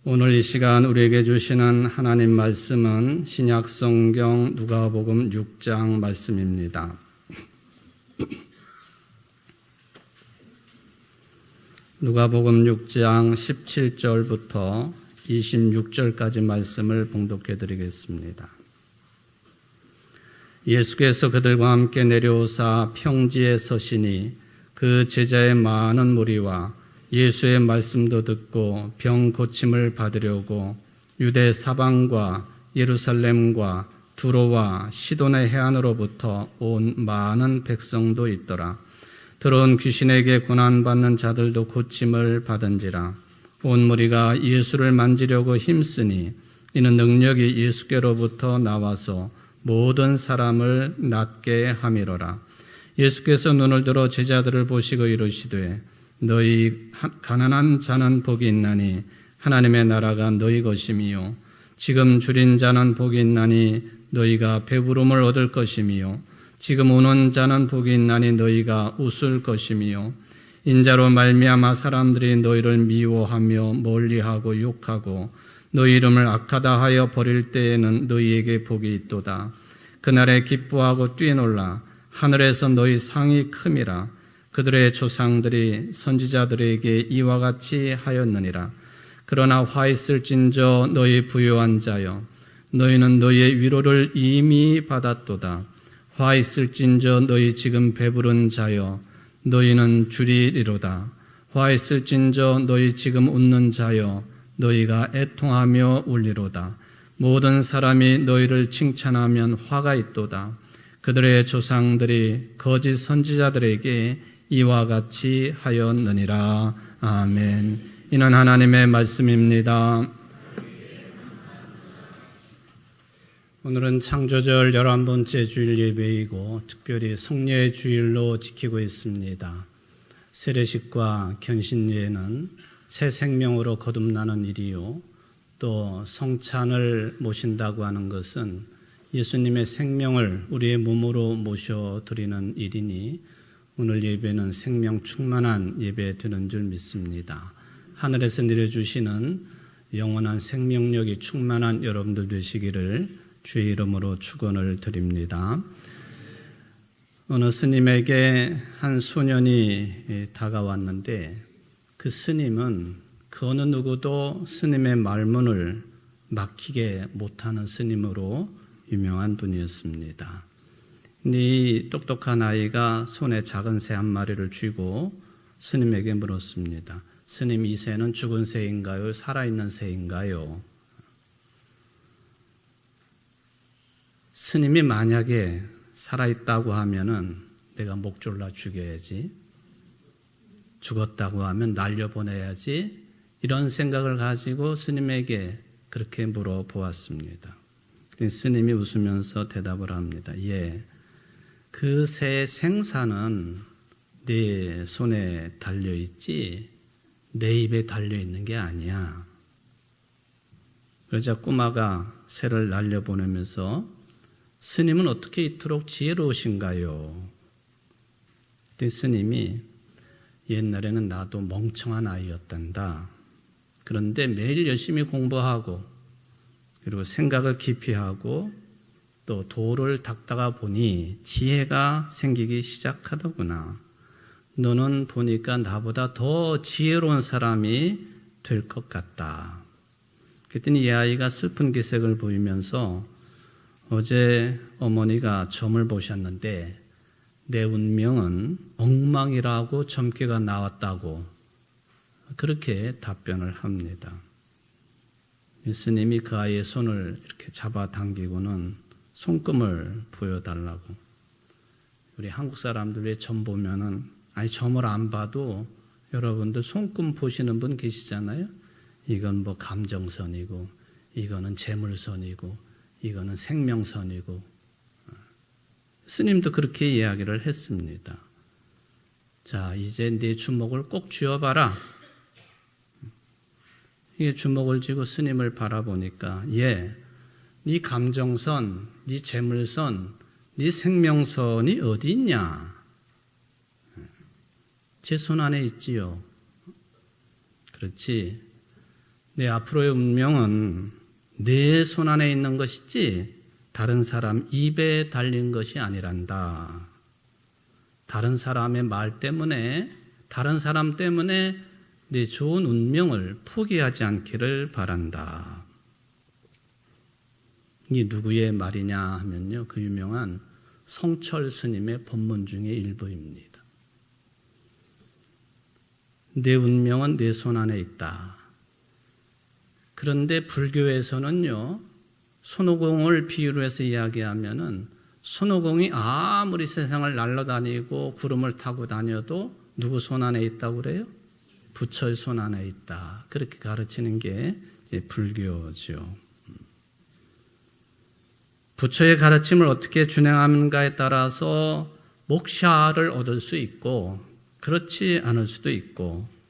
오늘 이 시간 우리에게 주시는 하나님 말씀은 신약 성경 누가복음 6장 말씀입니다. 누가복음 6장 17절부터 26절까지 말씀을 봉독해 드리겠습니다. 예수께서 그들과 함께 내려오사 평지에 서시니 그 제자의 많은 무리와 예수의 말씀도 듣고 병 고침을 받으려고 유대 사방과 예루살렘과 두로와 시돈의 해안으로부터 온 많은 백성도 있더라. 들어온 귀신에게 고난받는 자들도 고침을 받은지라. 온 무리가 예수를 만지려고 힘쓰니 이는 능력이 예수께로부터 나와서 모든 사람을 낫게 함이로라. 예수께서 눈을 들어 제자들을 보시고 이르시되 너희 가난한 자는 복이 있나니 하나님의 나라가 너희 것임이요 지금 줄인 자는 복이 있나니 너희가 배부름을 얻을 것임이요 지금 우는 자는 복이 있나니 너희가 웃을 것임이요 인자로 말미암아 사람들이 너희를 미워하며 멀리하고 욕하고 너희 이름을 악하다 하여 버릴 때에는 너희에게 복이 있도다. 그날에 기뻐하고 뛰놀라. 하늘에서 너희 상이 큼이라. 그들의 조상들이 선지자들에게 이와 같이 하였느니라. 그러나 화 있을진저 너희 부유한 자여 너희는 너희의 위로를 이미 받았도다. 화 있을진저 너희 지금 배부른 자여 너희는 줄이리로다. 화 있을진저 너희 지금 웃는 자여 너희가 애통하며 울리로다. 모든 사람이 너희를 칭찬하면 화가 있도다. 그들의 조상들이 거짓 선지자들에게 이와 같이 하였느니라. 아멘. 이는 하나님의 말씀입니다. 오늘은 창조절 11번째 주일 예배이고 특별히 성례의 주일로 지키고 있습니다. 세례식과 견신예는 새 생명으로 거듭나는 일이요 또 성찬을 모신다고 하는 것은 예수님의 생명을 우리의 몸으로 모셔드리는 일이니 오늘 예배는 생명 충만한 예배 되는 줄 믿습니다. 하늘에서 내려주시는 영원한 생명력이 충만한 여러분들 되시기를 주의 이름으로 축원을 드립니다. 어느 스님에게 한 소년이 다가왔는데 그 스님은 그 어느 누구도 스님의 말문을 막히게 못하는 스님으로 유명한 분이었습니다. 이 똑똑한 아이가 손에 작은 새 한 마리를 쥐고 스님에게 물었습니다. 스님, 이 새는 죽은 새인가요? 살아있는 새인가요? 스님이 만약에 살아있다고 하면은 내가 목 졸라 죽여야지. 죽었다고 하면 날려보내야지. 이런 생각을 가지고 스님에게 그렇게 물어보았습니다. 스님이 웃으면서 대답을 합니다. 예. 그 새의 생사는 네 손에 달려있지 내 입에 달려있는 게 아니야. 그러자 꼬마가 새를 날려보내면서 스님은 어떻게 이토록 지혜로우신가요? 스님이 옛날에는 나도 멍청한 아이였단다. 그런데 매일 열심히 공부하고 그리고 생각을 깊이 하고 또 도를 닦다가 보니 지혜가 생기기 시작하더구나. 너는 보니까 나보다 더 지혜로운 사람이 될 것 같다. 그랬더니 이 아이가 슬픈 기색을 보이면서 어제 어머니가 점을 보셨는데 내 운명은 엉망이라고 점괘가 나왔다고 그렇게 답변을 합니다. 예수님이 그 아이의 손을 이렇게 잡아당기고는 손금을 보여달라고. 우리 한국 사람들 왜 점 보면은 점을 안 봐도 여러분들 손금 보시는 분 계시잖아요. 이건 뭐 감정선이고 이거는 재물선이고 이거는 생명선이고. 스님도 그렇게 이야기를 했습니다. 자, 이제 네 주먹을 꼭 쥐어봐라. 이게 주먹을 쥐고 스님을 바라보니까 네 감정선, 네 재물선, 네 생명선이 어디 있냐? 제 손 안에 있지요. 그렇지. 내 앞으로의 운명은 내 손 안에 있는 것이지 다른 사람 입에 달린 것이 아니란다. 다른 사람의 말 때문에, 다른 사람 때문에 내 좋은 운명을 포기하지 않기를 바란다. 이게 누구의 말이냐 하면요, 그 유명한 성철 스님의 법문 중에 일부입니다. 내 운명은 내 손 안에 있다. 그런데 불교에서는요, 손오공을 비유로 해서 이야기하면은 손오공이 아무리 세상을 날아다니고 구름을 타고 다녀도 누구 손 안에 있다고 그래요? 부처의 손 안에 있다. 그렇게 가르치는 게 이제 불교죠. 부처의 가르침을 어떻게 준행하는가에 따라서 목샤를 얻을 수 있고 그렇지 않을 수도 있고,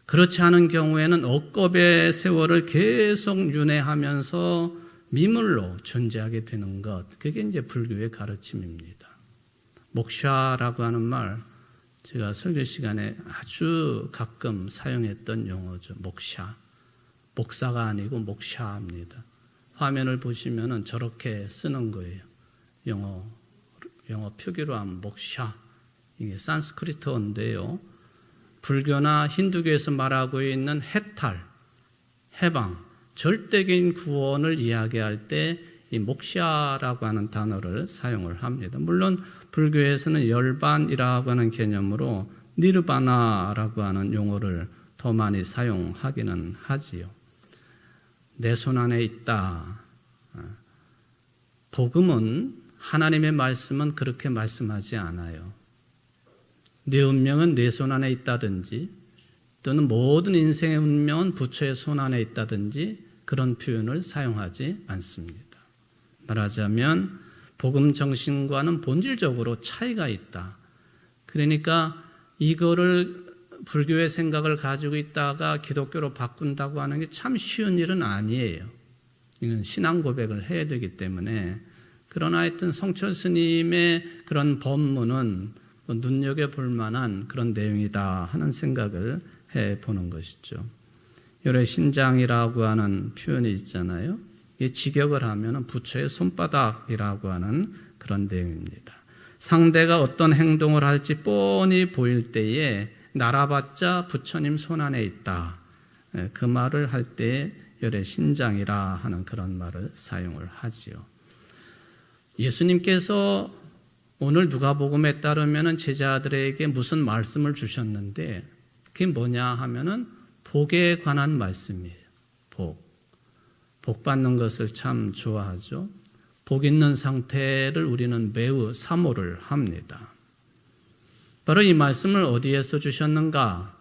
그렇지 않은 경우에는 억겁의 세월을 계속 윤회하면서 미물로 존재하게 되는 것, 그게 이제 불교의 가르침입니다. 목샤라고 하는 말, 제가 설교 시간에 아주 가끔 사용했던 용어죠. 목샤. 목사가 아니고 목샤입니다. 화면을 보시면은 저렇게 쓰는 거예요. 영어 표기로 하면 목샤. 이게 산스크리트어인데요. 불교나 힌두교에서 말하고 있는 해탈, 해방, 절대적인 구원을 이야기할 때 이 목샤라고 하는 단어를 사용을 합니다. 물론 불교에서는 열반이라고 하는 개념으로 니르바나라고 하는 용어를 더 많이 사용하기는 하지요. 내 손 안에 있다. 복음은, 하나님의 말씀은 그렇게 말씀하지 않아요. 내 운명은 내 손 안에 있다든지, 또는 모든 인생의 운명은 부처의 손 안에 있다든지 그런 표현을 사용하지 않습니다. 말하자면 복음 정신과는 본질적으로 차이가 있다. 그러니까 이거를 불교의 생각을 가지고 있다가 기독교로 바꾼다고 하는 게 참 쉬운 일은 아니에요. 이건 신앙 고백을 해야 되기 때문에. 그러나 하여튼 성철 스님의 그런 법문은 눈여겨볼 만한 그런 내용이다 하는 생각을 해보는 것이죠. 열의 신장이라고 하는 표현이 있잖아요. 이 직역을 하면 부처의 손바닥이라고 하는 그런 내용입니다. 상대가 어떤 행동을 할지 뻔히 보일 때에 날아봤자 부처님 손 안에 있다. 그 말을 할 때 열의 신장이라 하는 그런 말을 사용을 하지요. 예수님께서 오늘 누가복음에 따르면 제자들에게 무슨 말씀을 주셨는데 그게 뭐냐 하면은 복에 관한 말씀이에요. 복 받는 것을 참 좋아하죠. 복 있는 상태를 우리는 매우 사모를 합니다. 바로 이 말씀을 어디에서 주셨는가?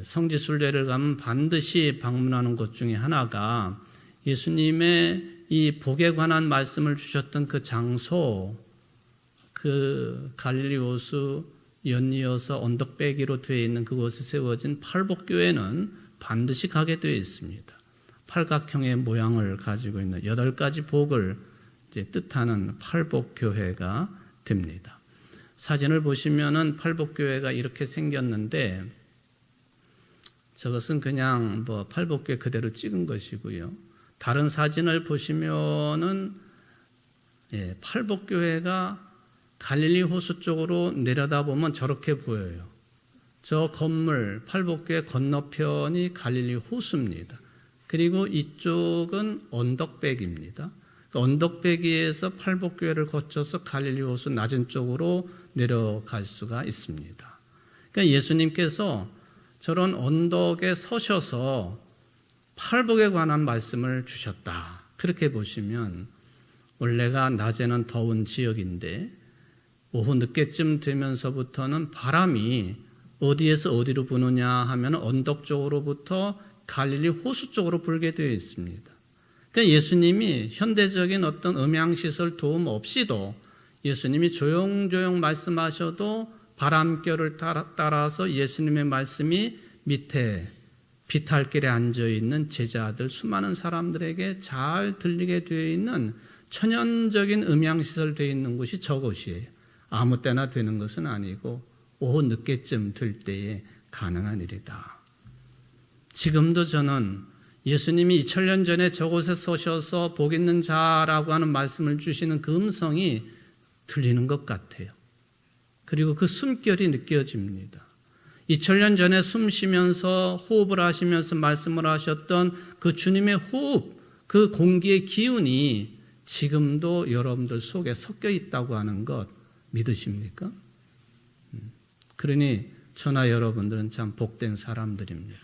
성지순례를 가면 반드시 방문하는 곳 중에 하나가 예수님의 이 복에 관한 말씀을 주셨던 그 장소, 그 갈릴리 호수 연이어서 언덕배기로 되어 있는 그곳에 세워진 팔복교회는 반드시 가게 되어 있습니다. 팔각형의 모양을 가지고 있는 8가지 복을 이제 뜻하는 팔복교회가 됩니다. 사진을 보시면은 팔복교회가 이렇게 생겼는데 저것은 그냥 팔복교회 그대로 찍은 것이고요. 다른 사진을 보시면은 팔복교회가 갈릴리 호수 쪽으로 내려다보면 저렇게 보여요. 저 건물, 팔복교회 건너편이 갈릴리 호수입니다. 그리고 이쪽은 언덕배기입니다. 언덕배기에서 팔복교회를 거쳐서 갈릴리 호수 낮은 쪽으로 내려갈 수가 있습니다. 그러니까 예수님께서 저런 언덕에 서셔서 팔복에 관한 말씀을 주셨다. 그렇게 보시면 원래가 낮에는 더운 지역인데 오후 늦게쯤 되면서부터는 바람이 어디에서 어디로 부느냐 하면 언덕 쪽으로부터 갈릴리 호수 쪽으로 불게 되어 있습니다. 그러니까 예수님이 현대적인 어떤 음향시설 도움 없이도 예수님이 조용조용 말씀하셔도 바람결을 따라서 예수님의 말씀이 밑에 비탈길에 앉아있는 제자들 수많은 사람들에게 잘 들리게 되어 있는 천연적인 음향시설 되어 있는 곳이 저곳이에요. 아무 때나 되는 것은 아니고 오후 늦게쯤 될 때에 가능한 일이다. 지금도 저는 예수님이 2000년 전에 저곳에 서셔서 복 있는 자라고 하는 말씀을 주시는 그 음성이 들리는 것 같아요. 그리고 그 숨결이 느껴집니다. 2000년 전에 숨 쉬면서 호흡을 하시면서 말씀을 하셨던 그 주님의 호흡, 그 공기의 기운이 지금도 여러분들 속에 섞여 있다고 하는 것 믿으십니까? 그러니 저나 여러분들은 참 복된 사람들입니다.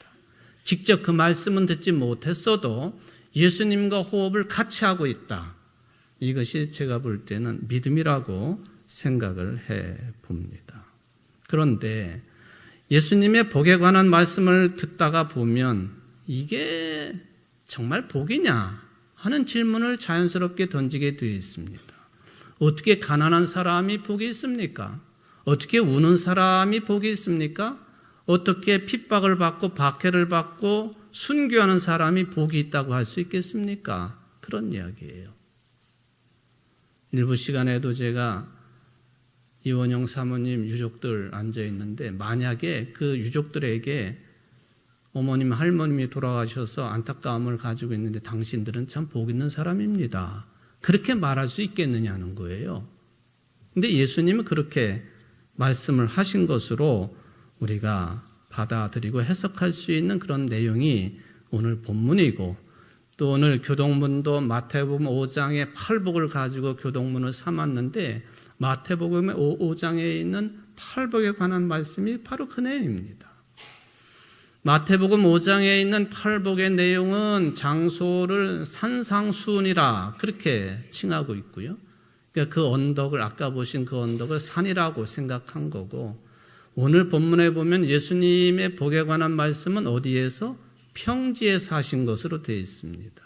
직접 그 말씀은 듣지 못했어도 예수님과 호흡을 같이 하고 있다. 이것이 제가 볼 때는 믿음이라고 생각을 해 봅니다. 그런데 예수님의 복에 관한 말씀을 듣다가 보면 이게 정말 복이냐 하는 질문을 자연스럽게 던지게 되어 있습니다. 어떻게 가난한 사람이 복이 있습니까? 어떻게 우는 사람이 복이 있습니까? 어떻게 핍박을 받고 박해를 받고 순교하는 사람이 복이 있다고 할 수 있겠습니까? 그런 이야기예요. 일부 시간에도 제가 이원영 사모님 유족들 앉아 있는데 만약에 그 유족들에게 어머님 할머님이 돌아가셔서 안타까움을 가지고 있는데 당신들은 참 복 있는 사람입니다. 그렇게 말할 수 있겠느냐는 거예요. 근데 예수님은 그렇게 말씀을 하신 것으로 우리가 받아들이고 해석할 수 있는 그런 내용이 오늘 본문이고 또 오늘 교동문도 마태복음 5장의 팔복을 가지고 교동문을 삼았는데 마태복음 5장에 있는 팔복에 관한 말씀이 바로 그 내용입니다. 마태복음 5장에 있는 팔복의 내용은 장소를 산상수훈이라 그렇게 칭하고 있고요. 그러니까 그 언덕을 아까 보신 그 언덕을 산이라고 생각한 거고 오늘 본문에 보면 예수님의 복에 관한 말씀은 어디에서? 평지에서 하신 것으로 되어 있습니다.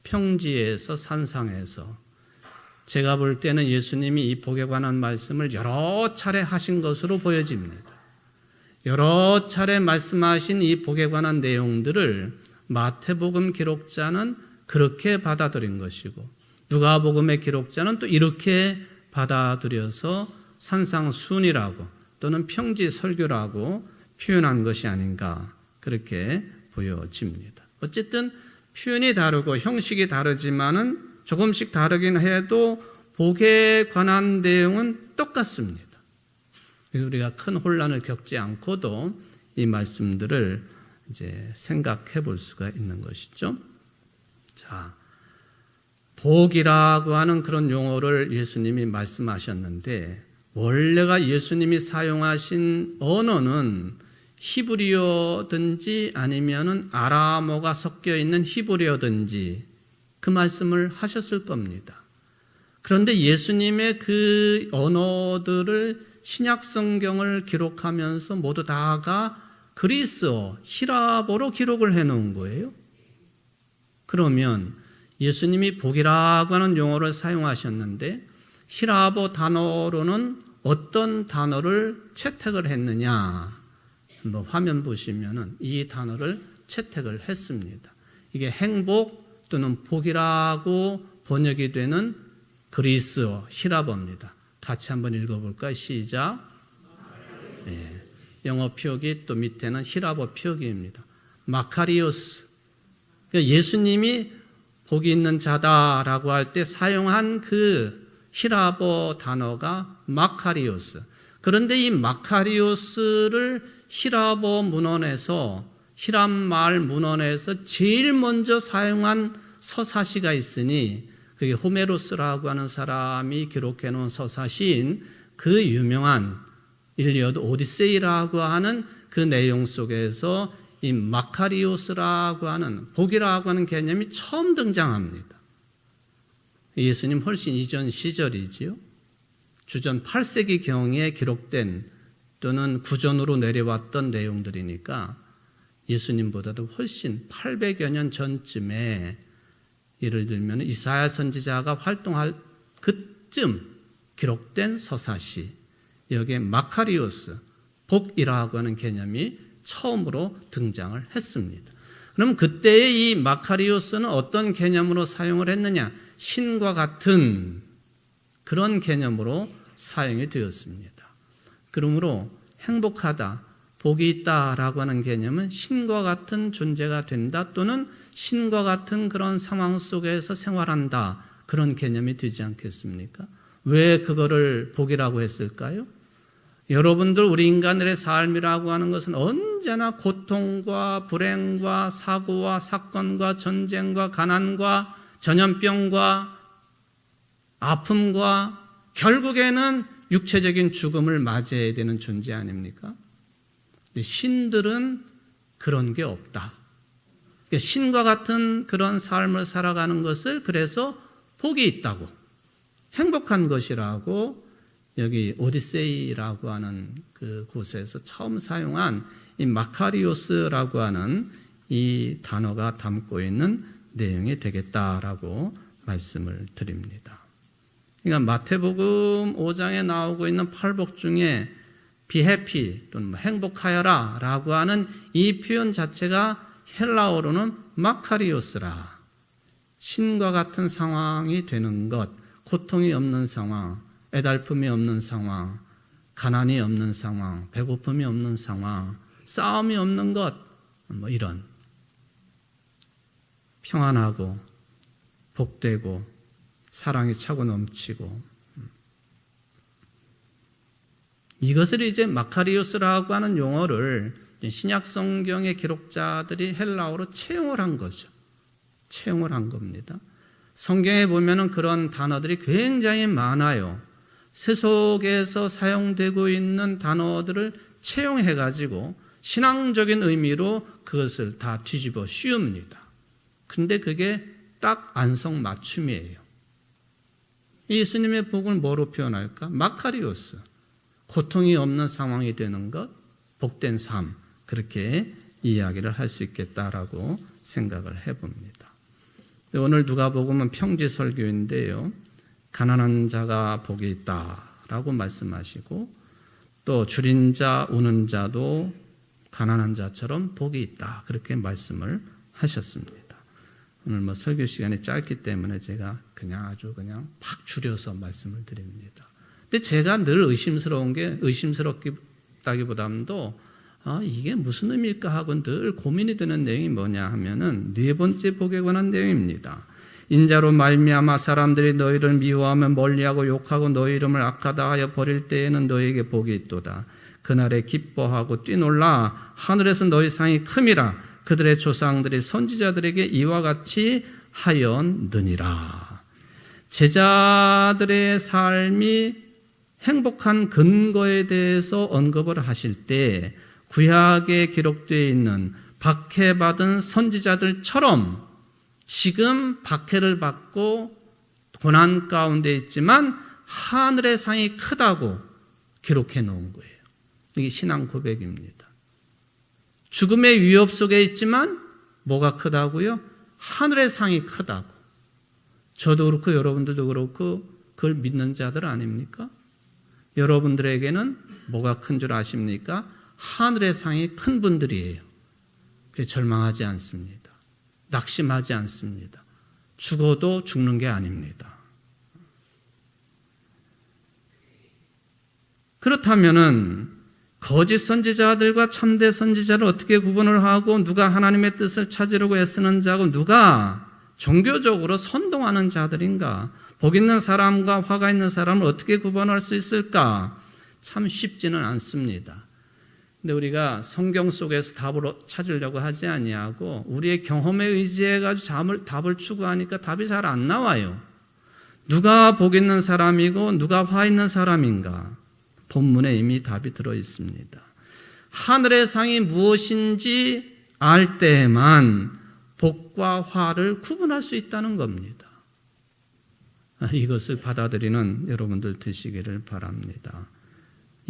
평지에서 산상에서 제가 볼 때는 예수님이 이 복에 관한 말씀을 여러 차례 하신 것으로 보여집니다. 여러 차례 말씀하신 이 복에 관한 내용들을 마태복음 기록자는 그렇게 받아들인 것이고 누가복음의 기록자는 또 이렇게 받아들여서 산상수훈이라고 또는 평지 설교라고 표현한 것이 아닌가 그렇게 보여집니다. 어쨌든 표현이 다르고 형식이 다르지만은 조금씩 다르긴 해도 복에 관한 내용은 똑같습니다. 그래서 우리가 큰 혼란을 겪지 않고도 이 말씀들을 이제 생각해 볼 수가 있는 것이죠. 자, 복이라고 하는 그런 용어를 예수님이 말씀하셨는데 원래가 예수님이 사용하신 언어는 히브리어든지 아니면은 아람어가 섞여 있는 히브리어든지 그 말씀을 하셨을 겁니다. 그런데 예수님의 그 언어들을 신약 성경을 기록하면서 모두 다가 그리스어, 히라보로 기록을 해 놓은 거예요. 그러면 예수님이 복이라고 하는 용어를 사용하셨는데 히라보 단어로는 어떤 단어를 채택을 했느냐? 한번 화면 보시면은 이 단어를 채택을 했습니다. 이게 행복 또는 복이라고 번역이 되는 그리스어 히라보입니다. 같이 한번 읽어볼까요? 시작. 네. 영어 표기 또 밑에는 히라보 표기입니다. 마카리오스. 그러니까 예수님이 복이 있는 자다라고 할 때 사용한 그 히라보 단어가 마카리오스. 그런데 이 마카리오스를 히라보 문헌에서 히람말 문헌에서 제일 먼저 사용한 서사시가 있으니 그게 호메로스라고 하는 사람이 기록해 놓은 서사시인 그 유명한 일리어드 오디세이라고 하는 그 내용 속에서 이 마카리오스라고 하는 복이라고 하는 개념이 처음 등장합니다. 예수님 훨씬 이전 시절이지요. 주전 8세기 경에 기록된 또는 구전으로 내려왔던 내용들이니까 예수님보다도 훨씬 800여 년 전쯤에 예를 들면 이사야 선지자가 활동할 그쯤 기록된 서사시 여기에 마카리오스, 복이라고 하는 개념이 처음으로 등장을 했습니다. 그럼 그때의 이 마카리오스는 어떤 개념으로 사용을 했느냐? 신과 같은 그런 개념으로 사용이 되었습니다. 그러므로 행복하다, 복이 있다라고 하는 개념은 신과 같은 존재가 된다 또는 신과 같은 그런 상황 속에서 생활한다. 그런 개념이 되지 않겠습니까? 왜 그거를 복이라고 했을까요? 여러분들 우리 인간들의 삶이라고 하는 것은 언제나 고통과 불행과 사고와 사건과 전쟁과 가난과 전염병과 아픔과 결국에는 육체적인 죽음을 맞이해야 되는 존재 아닙니까? 근데 신들은 그런 게 없다. 신과 같은 그런 삶을 살아가는 것을 그래서 복이 있다고, 행복한 것이라고 여기 오디세이라고 하는 그 곳에서 처음 사용한 이 마카리오스라고 하는 이 단어가 담고 있는 내용이 되겠다라고 말씀을 드립니다. 그러니까 마태복음 5장에 나오고 있는 팔복 중에 be happy 또는 행복하여라 라고 하는 이 표현 자체가 헬라어로는 마카리오스라, 신과 같은 상황이 되는 것, 고통이 없는 상황, 애달픔이 없는 상황, 가난이 없는 상황, 배고픔이 없는 상황, 싸움이 없는 것, 이런 평안하고 복되고 사랑이 차고 넘치고, 이것을 이제 마카리오스라고 하는 용어를 신약 성경의 기록자들이 헬라어로 채용을 한 거죠. 채용을 한 겁니다. 성경에 보면은 그런 단어들이 굉장히 많아요. 세속에서 사용되고 있는 단어들을 채용해가지고 신앙적인 의미로 그것을 다 뒤집어 씌웁니다. 근데 그게 딱 안성맞춤이에요. 예수님의 복을 뭐로 표현할까? 마카리오스. 고통이 없는 상황이 되는 것, 복된 삶. 그렇게 이야기를 할 수 있겠다라고 생각을 해봅니다. 오늘 누가복음은 평지설교인데요. 가난한 자가 복이 있다라고 말씀하시고, 또 줄인 자, 우는 자도 가난한 자처럼 복이 있다. 그렇게 말씀을 하셨습니다. 오늘 설교 시간이 짧기 때문에 제가 아주 팍 줄여서 말씀을 드립니다. 근데 제가 늘 의심스러운 게, 의심스럽다기보다도 이게 무슨 의미일까 하고 늘 고민이 되는 내용이 뭐냐 하면은 네 번째 복에 관한 내용입니다. 인자로 말미암아 사람들이 너희를 미워하며 멀리하고 욕하고 너희 이름을 악하다 하여 버릴 때에는 너희에게 복이 있도다. 그날에 기뻐하고 뛰놀라. 하늘에서 너희 상이 큼이라. 그들의 조상들이 선지자들에게 이와 같이 하였느니라. 제자들의 삶이 행복한 근거에 대해서 언급을 하실 때 구약에 기록되어 있는 박해받은 선지자들처럼 지금 박해를 받고 고난 가운데 있지만 하늘의 상이 크다고 기록해 놓은 거예요. 이게 신앙 고백입니다. 죽음의 위협 속에 있지만 뭐가 크다고요? 하늘의 상이 크다고. 저도 그렇고 여러분들도 그렇고 그걸 믿는 자들 아닙니까? 여러분들에게는 뭐가 큰 줄 아십니까? 하늘의 상이 큰 분들이에요. 그래서 절망하지 않습니다. 낙심하지 않습니다. 죽어도 죽는 게 아닙니다. 그렇다면은 거짓 선지자들과 참된 선지자를 어떻게 구분을 하고, 누가 하나님의 뜻을 찾으려고 애쓰는 자고 누가 종교적으로 선동하는 자들인가? 복 있는 사람과 화가 있는 사람을 어떻게 구분할 수 있을까? 참 쉽지는 않습니다. 근데 우리가 성경 속에서 답을 찾으려고 하지 아니하고 우리의 경험에 의지해가지고 답을 추구하니까 답이 잘 안 나와요. 누가 복 있는 사람이고 누가 화 있는 사람인가? 본문에 이미 답이 들어 있습니다. 하늘의 상이 무엇인지 알 때에만 복과 화를 구분할 수 있다는 겁니다. 이것을 받아들이는 여러분들 되시기를 바랍니다.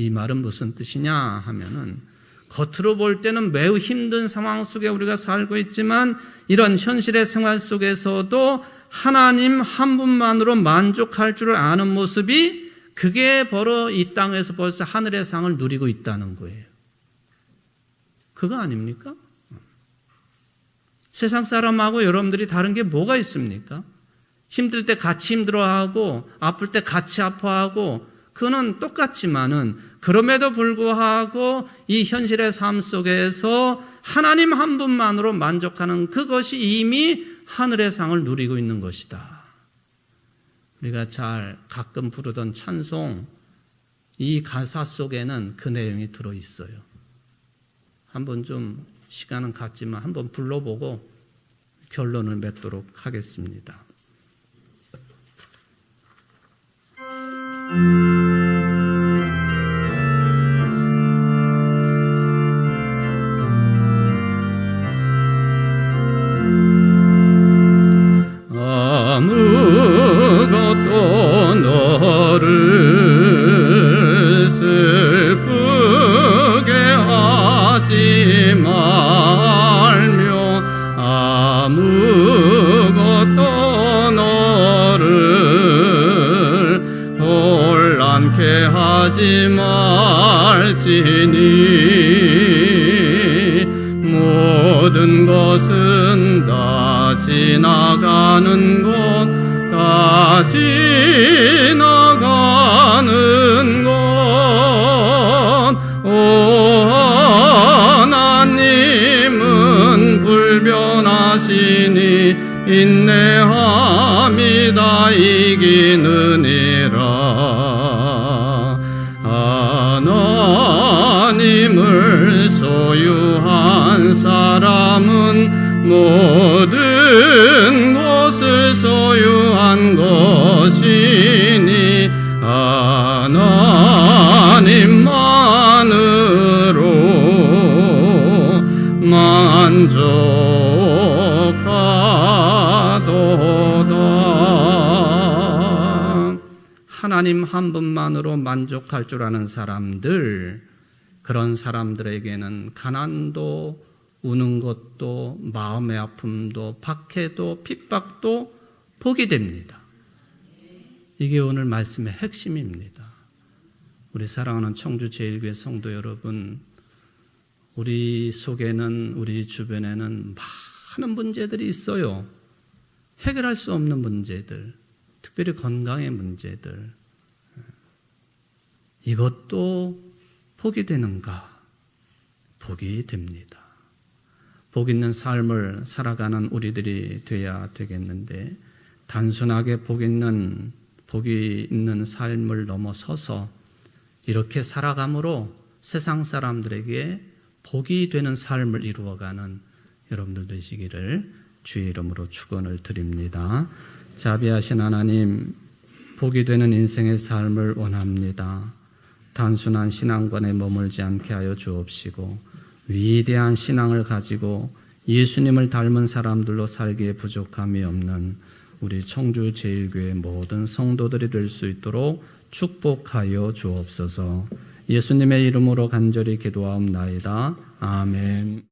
이 말은 무슨 뜻이냐 하면은, 겉으로 볼 때는 매우 힘든 상황 속에 우리가 살고 있지만 이런 현실의 생활 속에서도 하나님 한 분만으로 만족할 줄 아는 모습이, 그게 바로 이 땅에서 벌써 하늘의 상을 누리고 있다는 거예요. 그거 아닙니까? 세상 사람하고 여러분들이 다른 게 뭐가 있습니까? 힘들 때 같이 힘들어하고 아플 때 같이 아파하고 그는 똑같지만은 그럼에도 불구하고 이 현실의 삶 속에서 하나님 한 분만으로 만족하는 그것이 이미 하늘의 상을 누리고 있는 것이다. 우리가 잘 가끔 부르던 찬송, 이 가사 속에는 그 내용이 들어있어요. 한번 좀 시간은 갔지만 한번 불러보고 결론을 맺도록 하겠습니다. 아무것도 너를 슬프게 하지 말며 아무것도 너를 혼란케 하지 말지니 모든 것은 다 지나가는 것 다 지나가는 것 오 하나님은 불변하시니 인내함이 다 이기느니라. 하나님을 소유한 사람은 모든 것을 소유한 것이니 하나님만으로 만족하도다. 하나님 한 분만으로 만족할 줄 아는 사람들, 그런 사람들에게는 가난도 우는 것도 마음의 아픔도 박해도 핍박도 복이 됩니다. 이게 오늘 말씀의 핵심입니다. 우리 사랑하는 청주제일교회 성도 여러분, 우리 속에는, 우리 주변에는 많은 문제들이 있어요. 해결할 수 없는 문제들, 특별히 건강의 문제들. 이것도 복이 되는가? 복이 됩니다. 복 있는 삶을 살아가는 우리들이 돼야 되겠는데, 단순하게 복이 있는 삶을 넘어서서 이렇게 살아감으로 세상 사람들에게 복이 되는 삶을 이루어가는 여러분들 되시기를 주의 이름으로 축원을 드립니다. 자비하신 하나님, 복이 되는 인생의 삶을 원합니다. 단순한 신앙관에 머물지 않게 하여 주옵시고 위대한 신앙을 가지고 예수님을 닮은 사람들로 살기에 부족함이 없는 우리 청주제일교회 모든 성도들이 될 수 있도록 축복하여 주옵소서. 예수님의 이름으로 간절히 기도하옵나이다. 아멘.